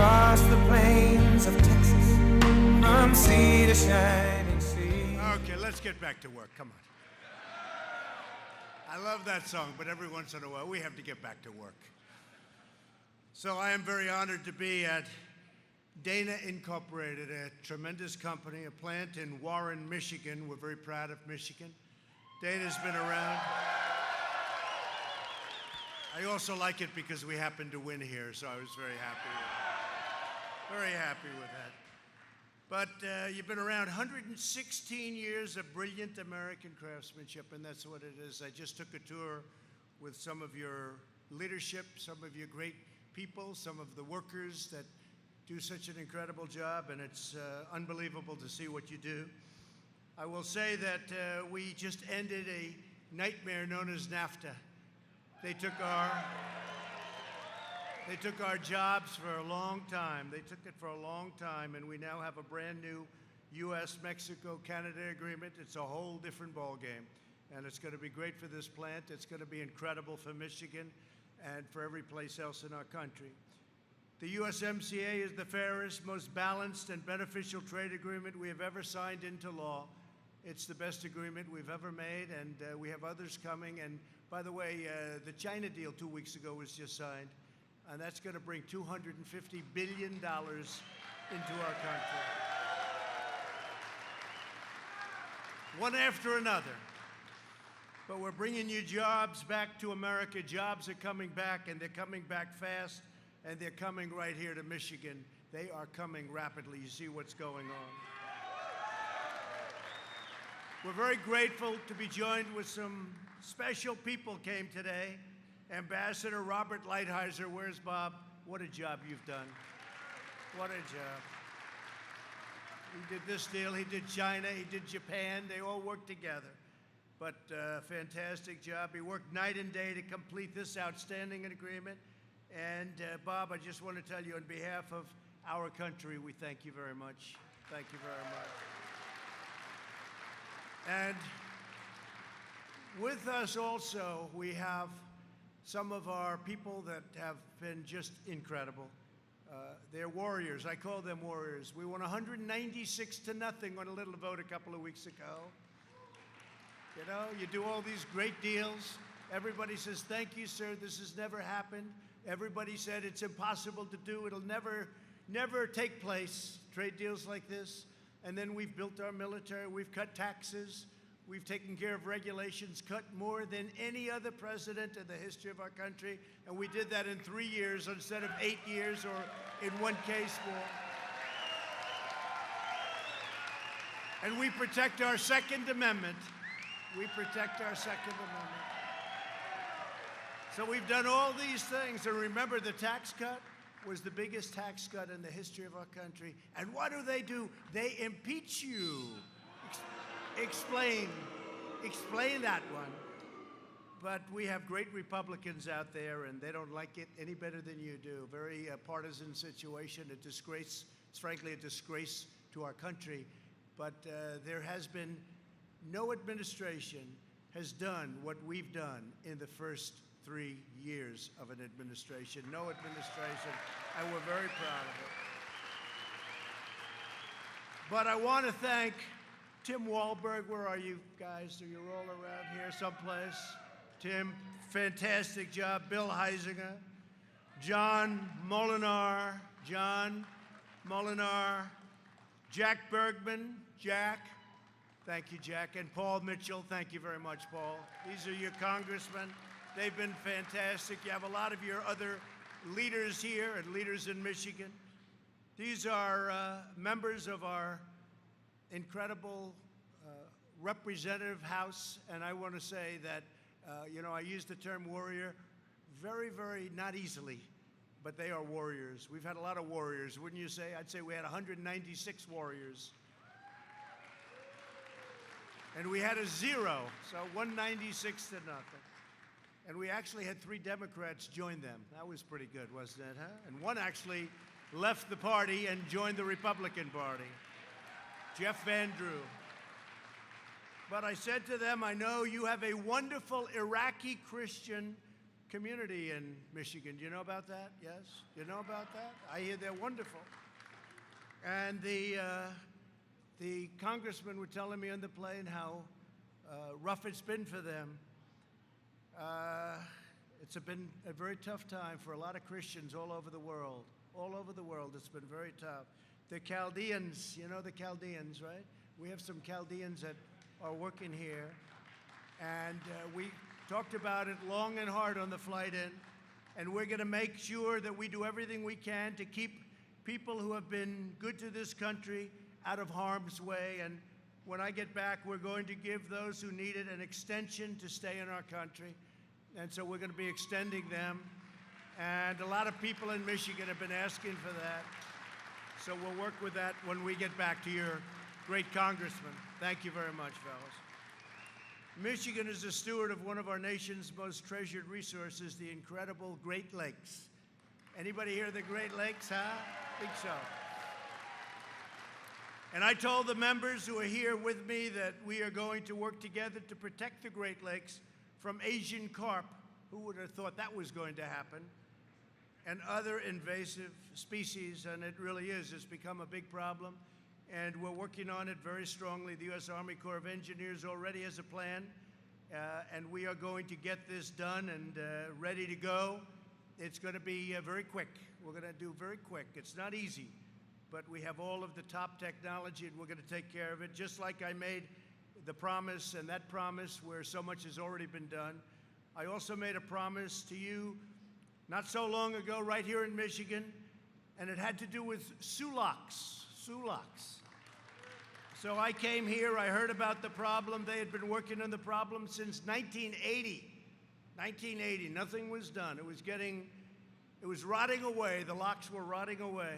across the plains of Texas, from sea to shining sea. Okay, let's get back to work. Come on. I love that song, but every once in a while we have to get back to work. So I am very honored to be at Dana Incorporated, a tremendous company, a plant in Warren, Michigan. We're very proud of Michigan. Dana's been around. I also like it because we happened to win here, so I was very happy with that. But you've been around 116 years of brilliant American craftsmanship, and that's what it is. I just took a tour with some of your leadership, some of your great people, some of the workers that do such an incredible job, and it's unbelievable to see what you do. I will say that we just ended a nightmare known as NAFTA. They took our jobs for a long time. They took it for a long time, and we now have a brand new U.S Mexico-Canada agreement. It's a whole different ballgame, and it's going to be great for this plant. It's going to be incredible for Michigan and for every place else in our country. The USMCA is the fairest, most balanced, and beneficial trade agreement we have ever signed into law. It's the best agreement we've ever made, and we have others coming. And by the way, the China deal 2 weeks ago was just signed, and that's going to bring $250 billion into our country. One after another. But we're bringing you jobs back to America. Jobs are coming back, and they're coming back fast, and they're coming right here to Michigan. They are coming rapidly. You see what's going on. We're very grateful to be joined with some special people came today. Ambassador Robert Lighthizer, where's Bob? What a job you've done. What a job. He did this deal, he did China, he did Japan, they all worked together. But fantastic job. He worked night and day to complete this outstanding agreement. And Bob, I just want to tell you on behalf of our country, we thank you very much. Thank you very much. And with us also, we have some of our people that have been just incredible. They're warriors. I call them warriors. We won 196-0 on a little vote a couple of weeks ago. You know, you do all these great deals. Everybody says, thank you, sir. This has never happened. Everybody said it's impossible to do. It'll never take place, trade deals like this. And then we've built our military. We've cut taxes. We've taken care of regulations, cut more than any other president in the history of our country. And we did that in 3 years instead of 8 years or in one case more. And we protect our Second Amendment. We protect our Second Amendment. So we've done all these things. And remember, the tax cut was the biggest tax cut in the history of our country. And what do? They impeach you. Explain that one. But we have great Republicans out there, and they don't like it any better than you do. Very partisan situation, a disgrace. It's frankly a disgrace to our country. But there has been no administration has done what we've done in the first 3 years of an administration. No administration, and we're very proud of it. But I want to thank Tim Wahlberg. Where are you guys? Are you all around here someplace? Tim, fantastic job. Bill Heisinger, John Molinar, Jack Bergman, Jack. Thank you, Jack. And Paul Mitchell. Thank you very much, Paul. These are your congressmen. They've been fantastic. You have a lot of your other leaders here and leaders in Michigan. These are members of our incredible representative house, and I want to say that, I use the term warrior very, very not easily, but they are warriors. We've had a lot of warriors, wouldn't you say? I'd say we had 196 warriors. And we had a 0, so 196-0. And we actually had 3 Democrats join them. That was pretty good, wasn't it, huh? And one actually left the party and joined the Republican Party, Jeff Van Drew. But I said to them, I know you have a wonderful Iraqi Christian community in Michigan. Do you know about that? Yes? You know about that? I hear they're wonderful. And the congressmen were telling me on the plane how rough it's been for them. It's been a very tough time for a lot of Christians all over the world. All over the world, it's been very tough. The Chaldeans, you know the Chaldeans, right? We have some Chaldeans that are working here. And we talked about it long and hard on the flight in. And we're going to make sure that we do everything we can to keep people who have been good to this country out of harm's way. And when I get back, we're going to give those who need it an extension to stay in our country. And so we're going to be extending them. And a lot of people in Michigan have been asking for that. So we'll work with that when we get back to your great congressman. Thank you very much, fellas. Michigan is a steward of one of our nation's most treasured resources, the incredible Great Lakes. Anybody hear the Great Lakes, huh? I think so. And I told the members who are here with me that we are going to work together to protect the Great Lakes from Asian carp. Who would have thought that was going to happen? And other invasive species, and it really is. It's become a big problem, and we're working on it very strongly. The U.S. Army Corps of Engineers already has a plan, and we are going to get this done and ready to go. It's going to be very quick. We're going to do very quick. It's not easy, but we have all of the top technology, and we're going to take care of it, just like I made the promise, and that promise where so much has already been done. I also made a promise to you not so long ago right here in Michigan, and it had to do with sulaks. So I came here, I heard about the problem. They had been working on the problem since 1980. 1980, nothing was done. It was rotting away. The locks were rotting away.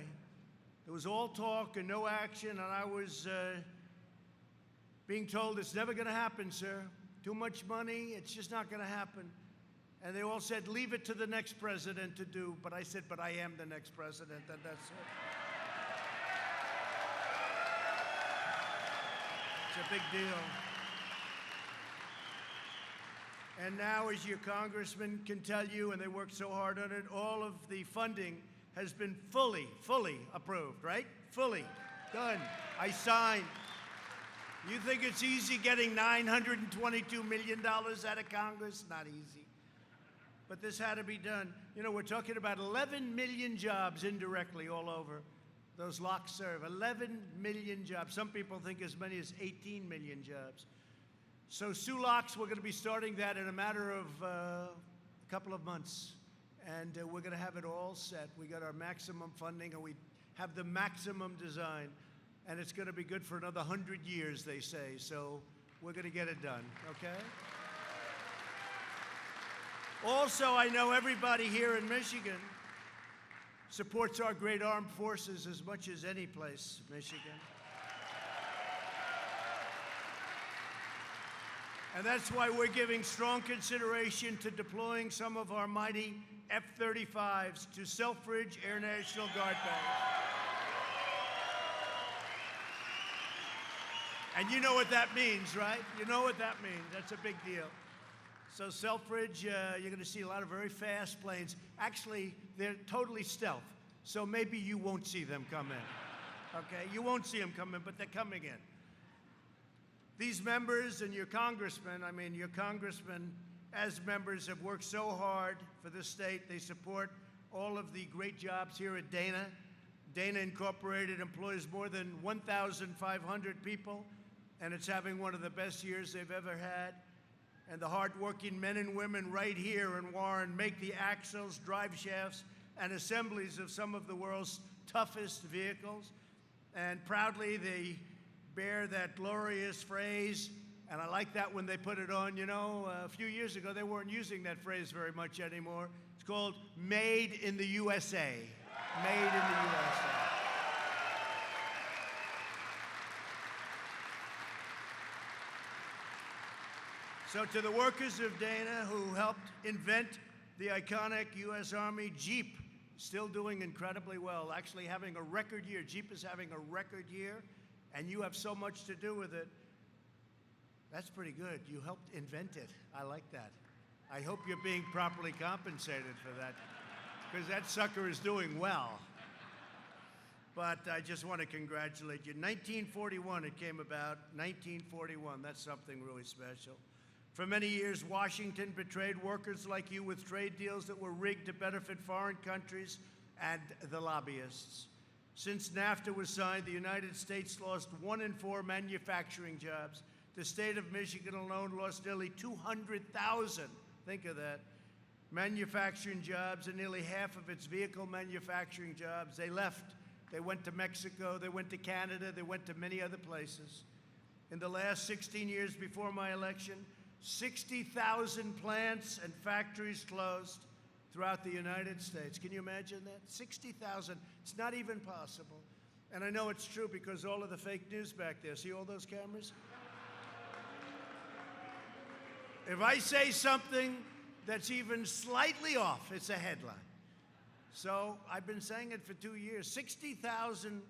It was all talk and no action, and I was being told it's never going to happen, sir. Too much money, it's just not going to happen. And they all said, leave it to the next president to do. But I said, but I am the next president, and that's it. It's a big deal. And now, as your congressman can tell you, and they worked so hard on it, all of the funding has been fully approved, right? Fully done. I signed. You think it's easy getting $922 million out of Congress? Not easy. But this had to be done. You know, we're talking about 11 million jobs indirectly all over. Those locks serve 11 million jobs. Some people think as many as 18 million jobs. So sulaks, we're going to be starting that in a matter of a couple of months. And we're going to have it all set. We got our maximum funding, and we have the maximum design. And it's going to be good for another 100 years, they say. So we're going to get it done, okay? Also, I know everybody here in Michigan supports our great armed forces as much as any place, Michigan. And that's why we're giving strong consideration to deploying some of our mighty F-35s to Selfridge Air National Guard Base. And you know what that means, right? You know what that means. That's a big deal. So Selfridge, you're going to see a lot of very fast planes. Actually, they're totally stealth, so maybe you won't see them come in. Okay? You won't see them come in, but they're coming in. These members and your congressmen, your congressmen as members have worked so hard for this state. They support all of the great jobs here at Dana. Dana Incorporated employs more than 1,500 people, and it's having one of the best years they've ever had. And the hardworking men and women right here in Warren make the axles, drive shafts, and assemblies of some of the world's toughest vehicles. And proudly, they bear that glorious phrase, and I like that when they put it on. You know, a few years ago, they weren't using that phrase very much anymore. It's called Made in the USA. Made in the USA. So to the workers of Dana who helped invent the iconic U.S. Army Jeep, still doing incredibly well, actually having a record year. Jeep is having a record year, and you have so much to do with it. That's pretty good. You helped invent it. I like that. I hope you're being properly compensated for that, because that sucker is doing well. But I just want to congratulate you. 1941 it came about, 1941. That's something really special. For many years, Washington betrayed workers like you with trade deals that were rigged to benefit foreign countries and the lobbyists. Since NAFTA was signed, the United States lost 1 in 4 manufacturing jobs. The state of Michigan alone lost nearly 200,000, think of that, manufacturing jobs, and nearly half of its vehicle manufacturing jobs. They left. They went to Mexico, they went to Canada, they went to many other places. In the last 16 years before my election, 60,000 plants and factories closed throughout the United States. Can you imagine that? 60,000. It's not even possible. And I know it's true because all of the fake news back there, see all those cameras? If I say something that's even slightly off, it's a headline. So I've been saying it for 2 years. 60,000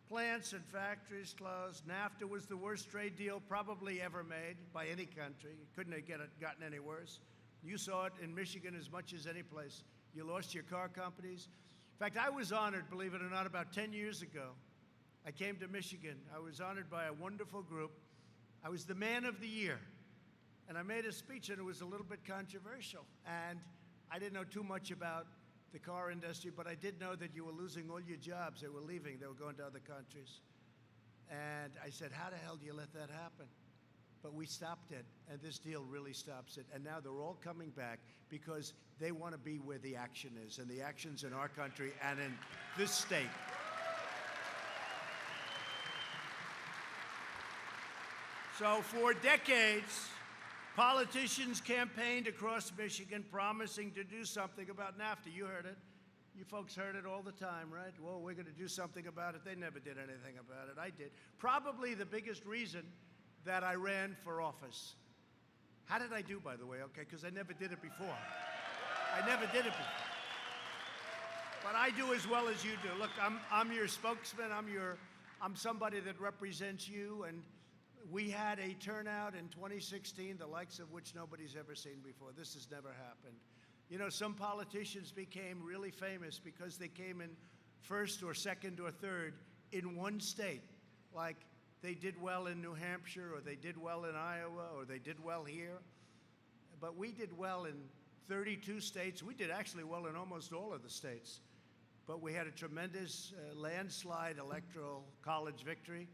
plants and factories closed. NAFTA was the worst trade deal probably ever made by any country. Couldn't have gotten any worse. You saw it in Michigan as much as any place. You lost your car companies. In fact, I was honored, believe it or not, about 10 years ago. I came to Michigan. I was honored by a wonderful group. I was the man of the year. And I made a speech, and it was a little bit controversial. And I didn't know too much about the car industry, but I did know that you were losing all your jobs. They were leaving. They were going to other countries. And I said, how the hell do you let that happen? But we stopped it, and this deal really stops it. And now they're all coming back because they want to be where the action is, and the action's in our country and in this state. So for decades, politicians campaigned across Michigan promising to do something about NAFTA. You heard it. You folks heard it all the time, right? Well, we're going to do something about it. They never did anything about it. I did. Probably the biggest reason that I ran for office. How did I do, by the way? Okay, because I never did it before. I never did it before. But I do as well as you do. Look, I'm your spokesman. I'm somebody that represents you, and we had a turnout in 2016, the likes of which nobody's ever seen before. This has never happened. You know, some politicians became really famous because they came in first or second or third in one state. Like they did well in New Hampshire, or they did well in Iowa, or they did well here. But we did well in 32 states. We did actually well in almost all of the states. But we had a tremendous landslide electoral college victory,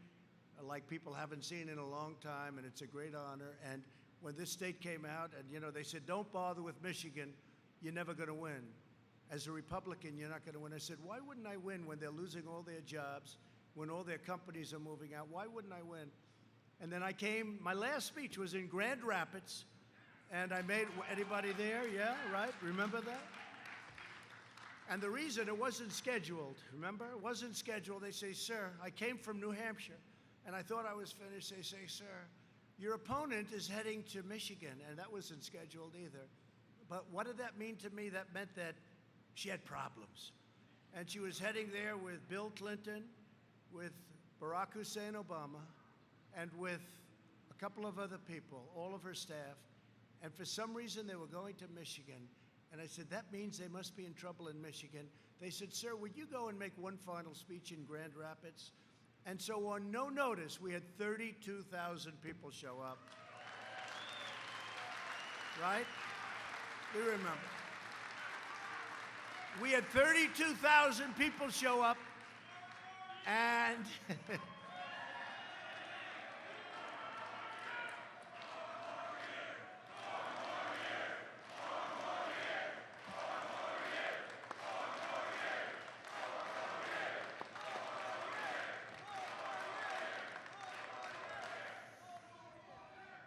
like people haven't seen in a long time, and it's a great honor. And when this state came out, and you know, they said, don't bother with Michigan, you're never going to win. As a Republican, you're not going to win. I said, why wouldn't I win when they're losing all their jobs, when all their companies are moving out? Why wouldn't I win? And then I came, my last speech was in Grand Rapids, and I made, anybody there? Yeah, right? Remember that? And the reason, it wasn't scheduled, remember? It wasn't scheduled. They say, sir, I came from New Hampshire. And I thought I was finished. They say, sir, your opponent is heading to Michigan, and that wasn't scheduled either. But what did that mean to me? That meant that she had problems. And she was heading there with Bill Clinton, with Barack Hussein Obama, and with a couple of other people, all of her staff. And for some reason, they were going to Michigan. And I said, that means they must be in trouble in Michigan. They said, sir, would you go and make one final speech in Grand Rapids? And so on no notice, we had 32,000 people show up. Right? We remember. We had 32,000 people show up, and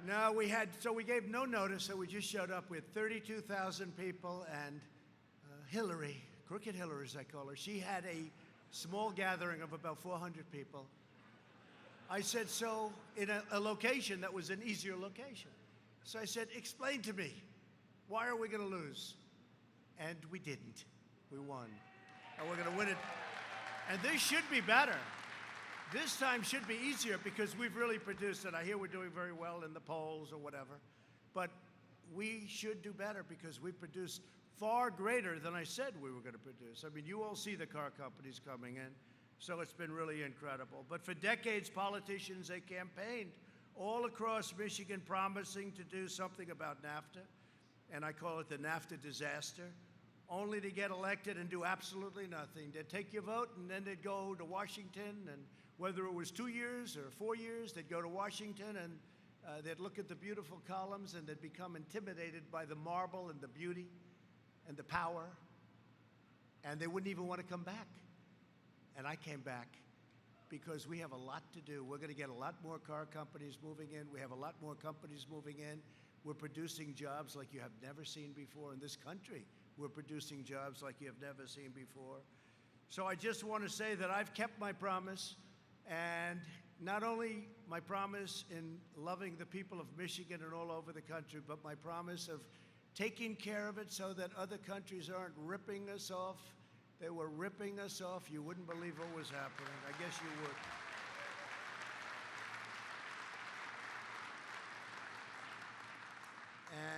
no, we gave no notice, so we just showed up with 32,000 people, and Hillary, Crooked Hillary as I call her, she had a small gathering of about 400 people. I said, so in a location that was an easier location. So I said, explain to me, why are we going to lose? And we didn't. We won. And we're going to win it. And this should be better. This time should be easier because we've really produced it. I hear we're doing very well in the polls or whatever. But we should do better because we produce far greater than I said we were going to produce. I mean, you all see the car companies coming in, so it's been really incredible. But for decades, politicians, they campaigned all across Michigan promising to do something about NAFTA, and I call it the NAFTA disaster, only to get elected and do absolutely nothing. They'd take your vote, and then they'd go to Washington, and whether it was 2 years or 4 years, they'd go to Washington, and they'd look at the beautiful columns, and they'd become intimidated by the marble and the beauty and the power, and they wouldn't even want to come back. And I came back because we have a lot to do. We're going to get a lot more car companies moving in. We have a lot more companies moving in. We're producing jobs like you have never seen before in this country. We're producing jobs like you have never seen before. So I just want to say that I've kept my promise, and not only my promise in loving the people of Michigan and all over the country, but my promise of taking care of it so that other countries aren't ripping us off. They were ripping us off. You wouldn't believe what was happening. I guess you would.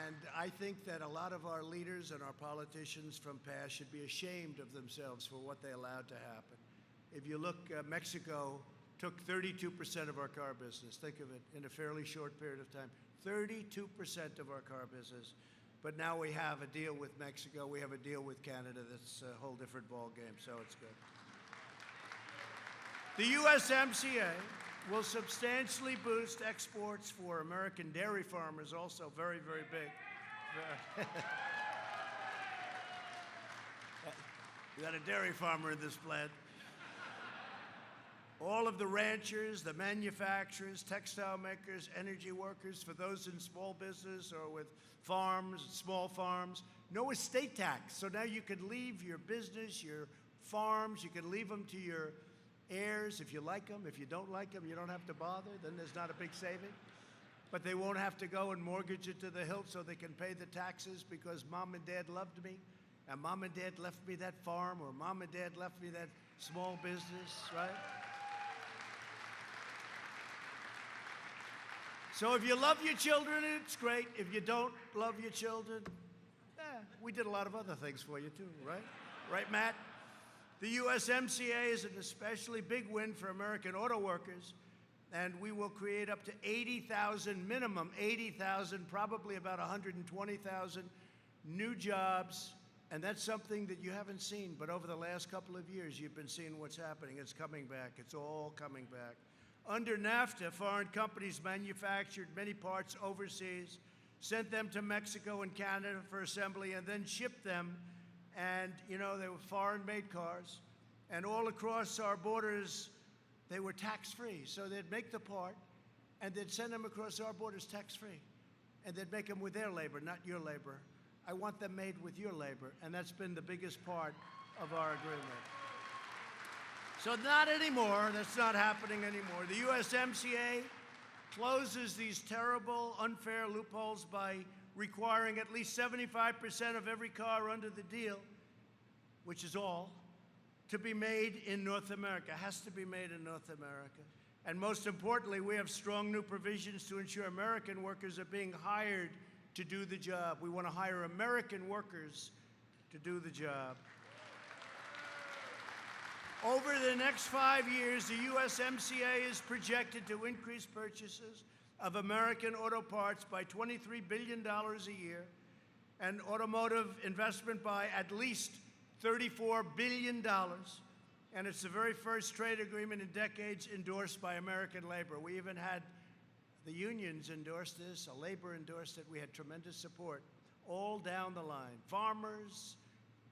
And I think that a lot of our leaders and our politicians from past should be ashamed of themselves for what they allowed to happen. If you look, Mexico took 32% of our car business. Think of it, in a fairly short period of time. 32% of our car business. But now we have a deal with Mexico. We have a deal with Canada. That's a whole different ballgame, so it's good. The USMCA will substantially boost exports for American dairy farmers, also very, very big. We got a dairy farmer in this plant. All of the ranchers, the manufacturers, textile makers, energy workers, for those in small business or with farms, small farms, no estate tax. So now you can leave your business, your farms, you can leave them to your heirs if you like them. If you don't like them, you don't have to bother. Then there's not a big saving. But they won't have to go and mortgage it to the hilt so they can pay the taxes because mom and dad loved me, and mom and dad left me that farm, or mom and dad left me that small business, right? So if you love your children, it's great. If you don't love your children, we did a lot of other things for you too, right? Right, Matt? The USMCA is an especially big win for American auto workers, and we will create up to 80,000, minimum 80,000, probably about 120,000 new jobs, and that's something that you haven't seen, but over the last couple of years, you've been seeing what's happening. It's coming back. It's all coming back. Under NAFTA, foreign companies manufactured many parts overseas, sent them to Mexico and Canada for assembly, and then shipped them. And, you know, they were foreign-made cars. And all across our borders, they were tax-free. So they'd make the part, and they'd send them across our borders tax-free. And they'd make them with their labor, not your labor. I want them made with your labor. And that's been the biggest part of our agreement. So not anymore. That's not happening anymore. The USMCA closes these terrible, unfair loopholes by requiring at least 75% of every car under the deal, which is all, to be made in North America. It has to be made in North America. And most importantly, we have strong new provisions to ensure American workers are being hired to do the job. We want to hire American workers to do the job. Over the next 5 years, the USMCA is projected to increase purchases of American auto parts by $23 billion a year, and automotive investment by at least $34 billion. And it's the very first trade agreement in decades endorsed by American labor. We even had the unions endorse this, labor endorsed it. We had tremendous support all down the line. Farmers,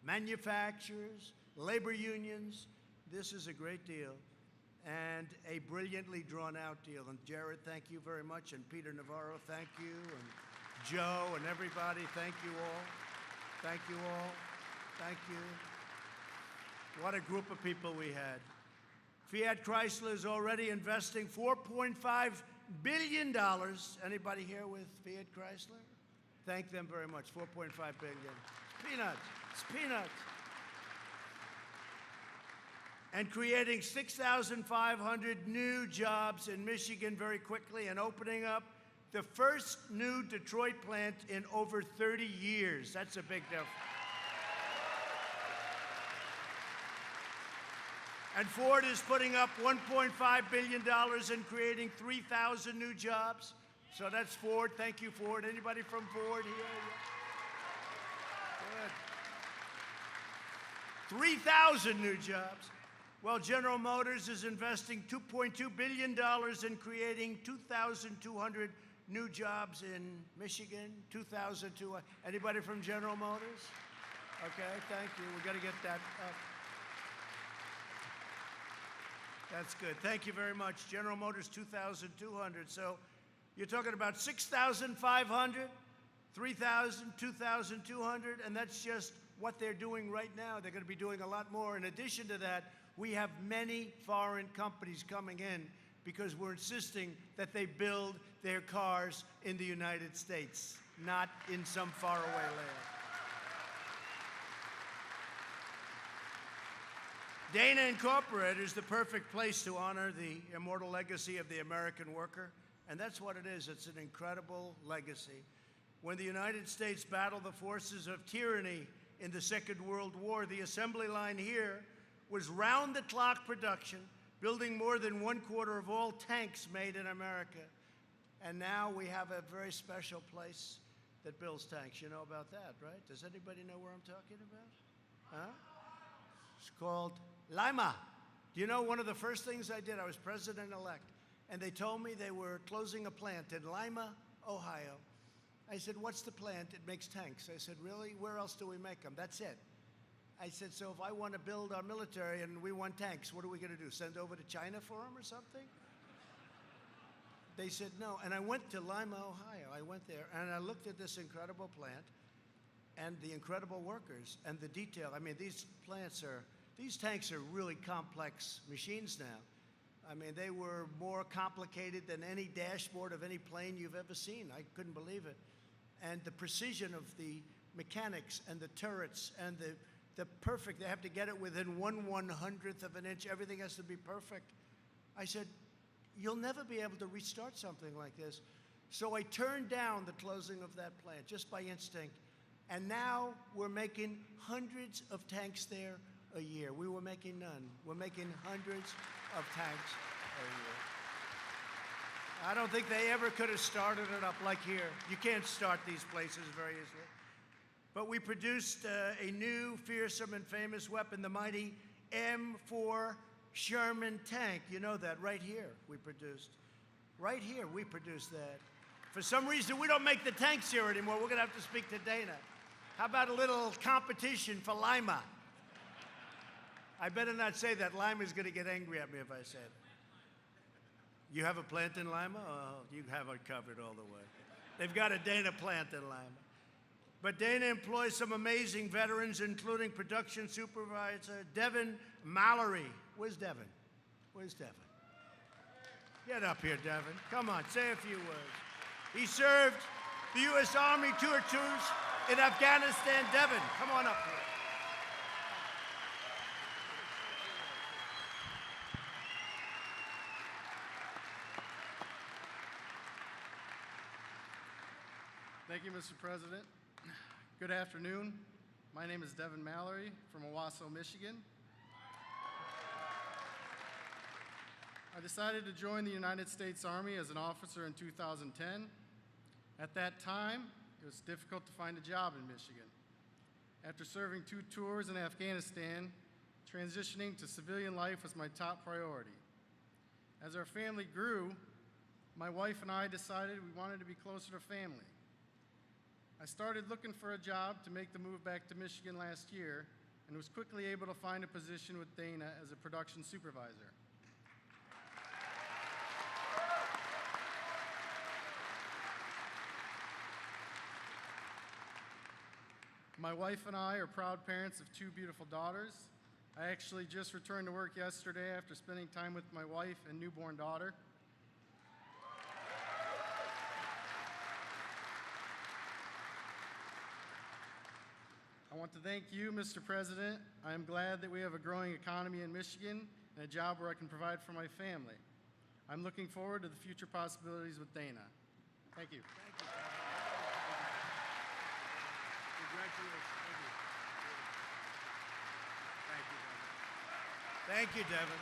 manufacturers, labor unions. This is a great deal and a brilliantly drawn out deal. And Jared, thank you very much. And Peter Navarro, thank you. And Joe and everybody, thank you all. Thank you all. Thank you. What a group of people we had. Fiat Chrysler is already investing $4.5 billion. Anybody here with Fiat Chrysler? Thank them very much. $4.5 billion. It's peanuts. It's peanuts. And creating 6,500 new jobs in Michigan very quickly, and opening up The first new Detroit plant in over 30 years. That's a big difference. And Ford is putting up $1.5 billion and creating 3,000 new jobs. So that's Ford. Thank you, Ford. Anybody from Ford here? Good. 3,000 new jobs. Well, General Motors is investing $2.2 billion in creating 2,200 new jobs in Michigan. 2,200. Anybody from General Motors? Okay, thank you. We've got to get that up. That's good. Thank you very much. General Motors, 2,200. So you're talking about 6,500, 3,000, 2,200, and that's just what they're doing right now. They're going to be doing a lot more. In addition to that, we have many foreign companies coming in because we're insisting that they build their cars in the United States, not in some faraway land. Dana Incorporated is the perfect place to honor the immortal legacy of the American worker, and that's what it is. It's an incredible legacy. When the United States battled the forces of tyranny in the Second World War, the assembly line here was round-the-clock production, building more than 1/4 of all tanks made in America. And now we have a very special place that builds tanks. You know about that, right? Does anybody know where I'm talking about? Huh? It's called Lima. Do you know one of the first things I did? I was president-elect, and they told me they were closing a plant in Lima, Ohio. I said, what's the plant? It makes tanks. I said, really? Where else do we make them? That's it. I said, so if I want to build our military and we want tanks, what are we going to do? Send over to China for them or something? They said no. And I went to Lima, Ohio. I went there, and I looked at this incredible plant and the incredible workers and the detail. I mean, these tanks are really complex machines now. I mean, they were more complicated than any dashboard of any plane you've ever seen. I couldn't believe it. And the precision of the mechanics and the turrets and the perfect, they have to get it within 1/100th of an inch. Everything has to be perfect. I said, you'll never be able to restart something like this. So I turned down the closing of that plant just by instinct. And now we're making hundreds of tanks there a year. We were making none. We're making hundreds of tanks a year. I don't think they ever could have started it up like here. You can't start these places very easily. But we produced a new, fearsome, and famous weapon, the mighty M4 Sherman tank. You know that, right here we produced. Right here we produced that. For some reason, we don't make the tanks here anymore. We're going to have to speak to Dana. How about a little competition for Lima? I better not say that. Lima's going to get angry at me if I say it. You have a plant in Lima? Oh, you have it covered all the way. They've got a Dana plant in Lima. But Dana employs some amazing veterans, including production supervisor Devin Mallory. Where's Devin? Where's Devin? Get up here, Devin. Come on, say a few words. He served the U.S. Army tours in Afghanistan. Devin, come on up here. Thank you, Mr. President. Good afternoon. My name is Devin Mallory from Owasso, Michigan. I decided to join the United States Army as an officer in 2010. At that time, it was difficult to find a job in Michigan. After serving 2 tours in Afghanistan, transitioning to civilian life was my top priority. As our family grew, my wife and I decided we wanted to be closer to family. I started looking for a job to make the move back to Michigan last year and was quickly able to find a position with Dana as a production supervisor. My wife and I are proud parents of 2 beautiful daughters. I actually just returned to work yesterday after spending time with my wife and newborn daughter. I want to thank you, Mr. President. I am glad that we have a growing economy in Michigan and a job where I can provide for my family. I'm looking forward to the future possibilities with Dana. Thank you. Thank you. Congratulations. Thank you, Devin. Thank you, Devin.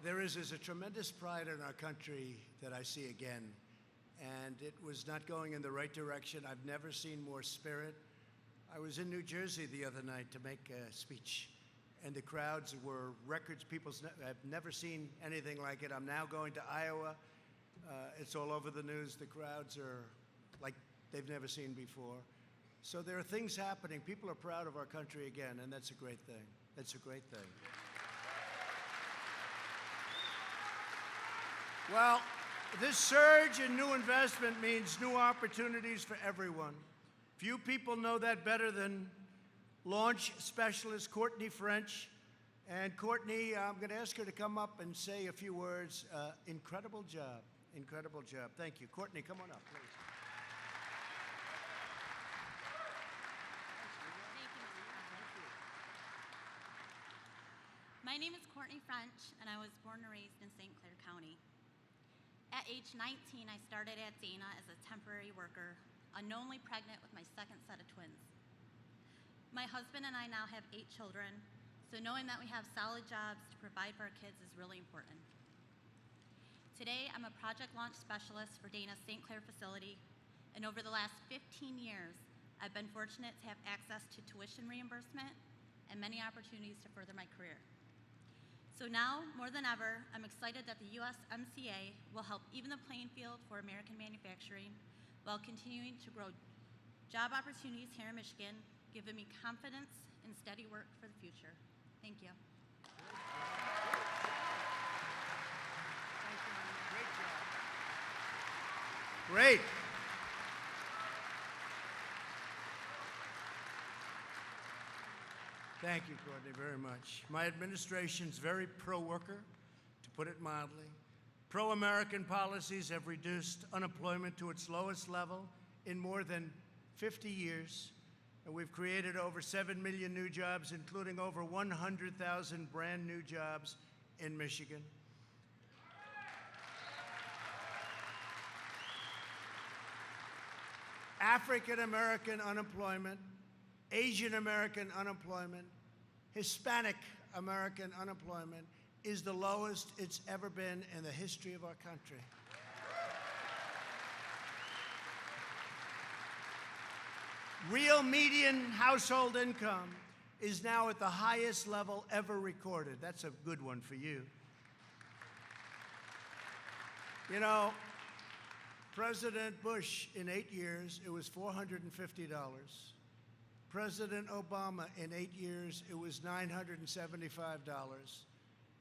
There is a tremendous pride in our country that I see again, and it was not going in the right direction. I've never seen more spirit. I was in New Jersey the other night to make a speech, and the crowds were records. People have never seen anything like it. I'm now going to Iowa. It's all over the news. The crowds are like they've never seen before. So there are things happening. People are proud of our country again, and that's a great thing. That's a great thing. Well, this surge in new investment means new opportunities for everyone. Few people know that better than launch specialist Courtney French. And Courtney, I'm going to ask her to come up and say a few words. Incredible job. Incredible job. Thank you. Courtney, come on up, please. My name is Courtney French, and I was born and raised in St. Clair County. At age 19, I started at Dana as a temporary worker, unknowingly pregnant with my second set of twins. My husband and I now have 8 children, so knowing that we have solid jobs to provide for our kids is really important. Today, I'm a project launch specialist for Dana's St. Clair facility, and over the last 15 years, I've been fortunate to have access to tuition reimbursement and many opportunities to further my career. So now, more than ever, I'm excited that the U.S. MCA will help even the playing field for American manufacturing while continuing to grow job opportunities here in Michigan, giving me confidence and steady work for the future. Thank you. Great job. Great. Thank you, Courtney, very much. My administration's very pro-worker, to put it mildly. Pro-American policies have reduced unemployment to its lowest level in more than 50 years, and we've created over 7 million new jobs, including over 100,000 brand new jobs in Michigan. African American unemployment, Asian American unemployment, Hispanic American unemployment is the lowest it's ever been in the history of our country. Real median household income is now at the highest level ever recorded. That's a good one for you. You know, President Bush, in 8 years, it was $450. President Obama, in 8 years, it was $975.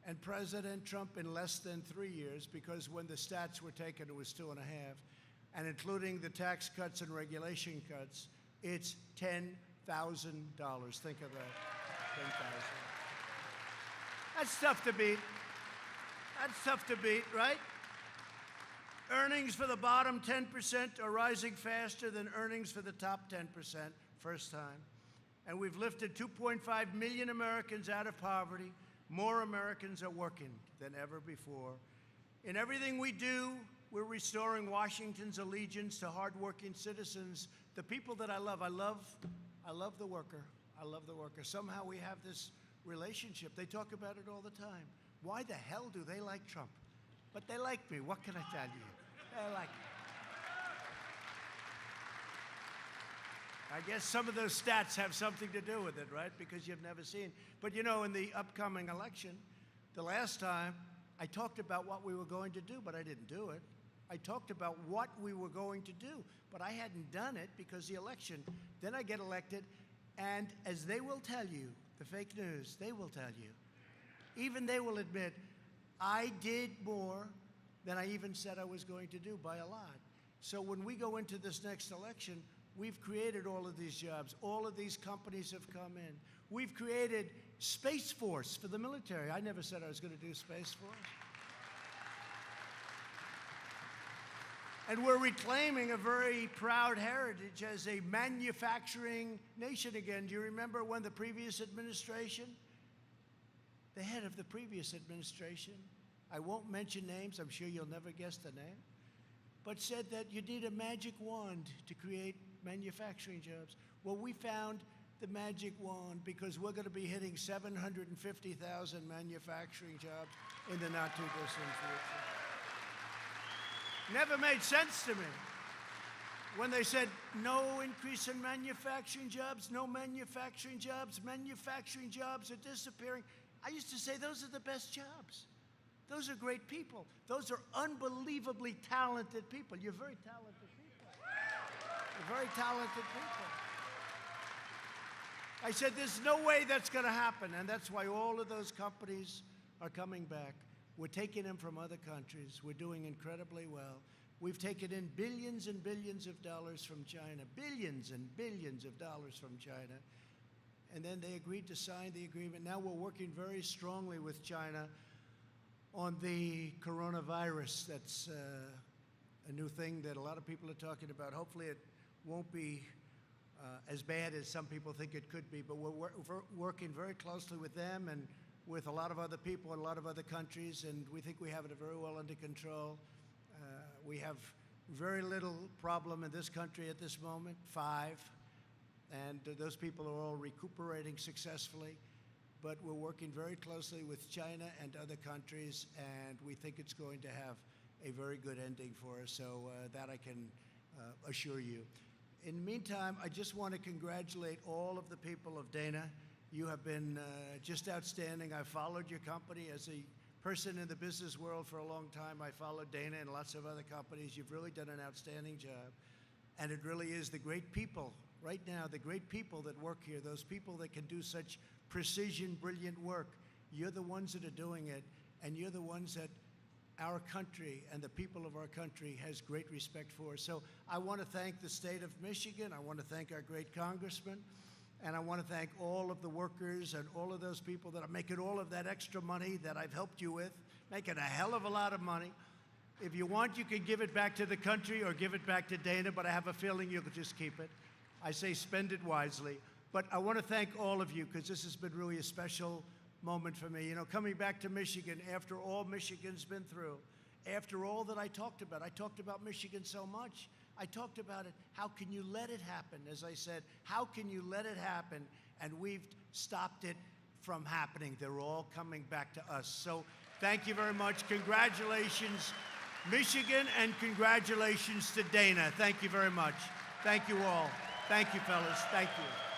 And President Trump, in less than 3 years, because when the stats were taken, it was 2.5, and including the tax cuts and regulation cuts, it's $10,000. Think of that, 10,000. That's tough to beat. That's tough to beat, right? Earnings for the bottom 10% are rising faster than earnings for the top 10%, first time. And we've lifted 2.5 million Americans out of poverty. More Americans are working than ever before. In everything we do, we're restoring Washington's allegiance to hardworking citizens, the people that I love. I love the worker. I love the worker. Somehow we have this relationship. They talk about it all the time. Why the hell do they like Trump? But they like me. What can I tell you? They like me. I guess some of those stats have something to do with it, right? Because you've never seen. But you know, in the upcoming election, the last time, I talked about what we were going to do, but I didn't do it. I talked about what we were going to do, but I hadn't done it because the election. Then I get elected, and as they will tell you, the fake news, they will tell you, even they will admit, I did more than I even said I was going to do by a lot. So when we go into this next election, we've created all of these jobs. All of these companies have come in. We've created Space Force for the military. I never said I was going to do Space Force. And we're reclaiming a very proud heritage as a manufacturing nation again. Do you remember when the previous administration, the head of the previous administration, I won't mention names, I'm sure you'll never guess the name, but said that you need a magic wand to create manufacturing jobs. Well, we found the magic wand because we're going to be hitting 750,000 manufacturing jobs in the not too distant future. Never made sense to me when they said no increase in manufacturing jobs, no manufacturing jobs are disappearing. I used to say those are the best jobs. Those are great people. Those are unbelievably talented people. You're very talented people. You're very talented people. I said there's no way that's going to happen, and that's why all of those companies are coming back. We're taking them from other countries. We're doing incredibly well. We've taken in billions and billions of dollars from China, billions and billions of dollars from China. And then they agreed to sign the agreement. Now we're working very strongly with China on the coronavirus. That's a new thing that a lot of people are talking about. Hopefully it won't be as bad as some people think it could be, but we're working very closely with them and with a lot of other people in a lot of other countries, and we think we have it very well under control. We have very little problem in this country at this moment, 5, and those people are all recuperating successfully. But we're working very closely with China and other countries, and we think it's going to have a very good ending for us, so that I can assure you. In the meantime, I just want to congratulate all of the people of Dana. You have been just outstanding. I've followed your company as a person in the business world for a long time. I followed Dana and lots of other companies. You've really done an outstanding job. And it really is the great people, right now, the great people that work here, those people that can do such precision, brilliant work. You're the ones that are doing it, and you're the ones that our country and the people of our country has great respect for. So I want to thank the state of Michigan. I want to thank our great congressman. And I want to thank all of the workers and all of those people that are making all of that extra money that I've helped you with, making a hell of a lot of money. If you want, you can give it back to the country or give it back to Dana, but I have a feeling you'll just keep it. I say spend it wisely. But I want to thank all of you because this has been really a special moment for me. You know, coming back to Michigan after all Michigan's been through, after all that I talked about Michigan so much. I talked about it. How can you let it happen? As I said, how can you let it happen? And we've stopped it from happening. They're all coming back to us. So thank you very much. Congratulations, Michigan, and congratulations to Dana. Thank you very much. Thank you all. Thank you, fellas. Thank you.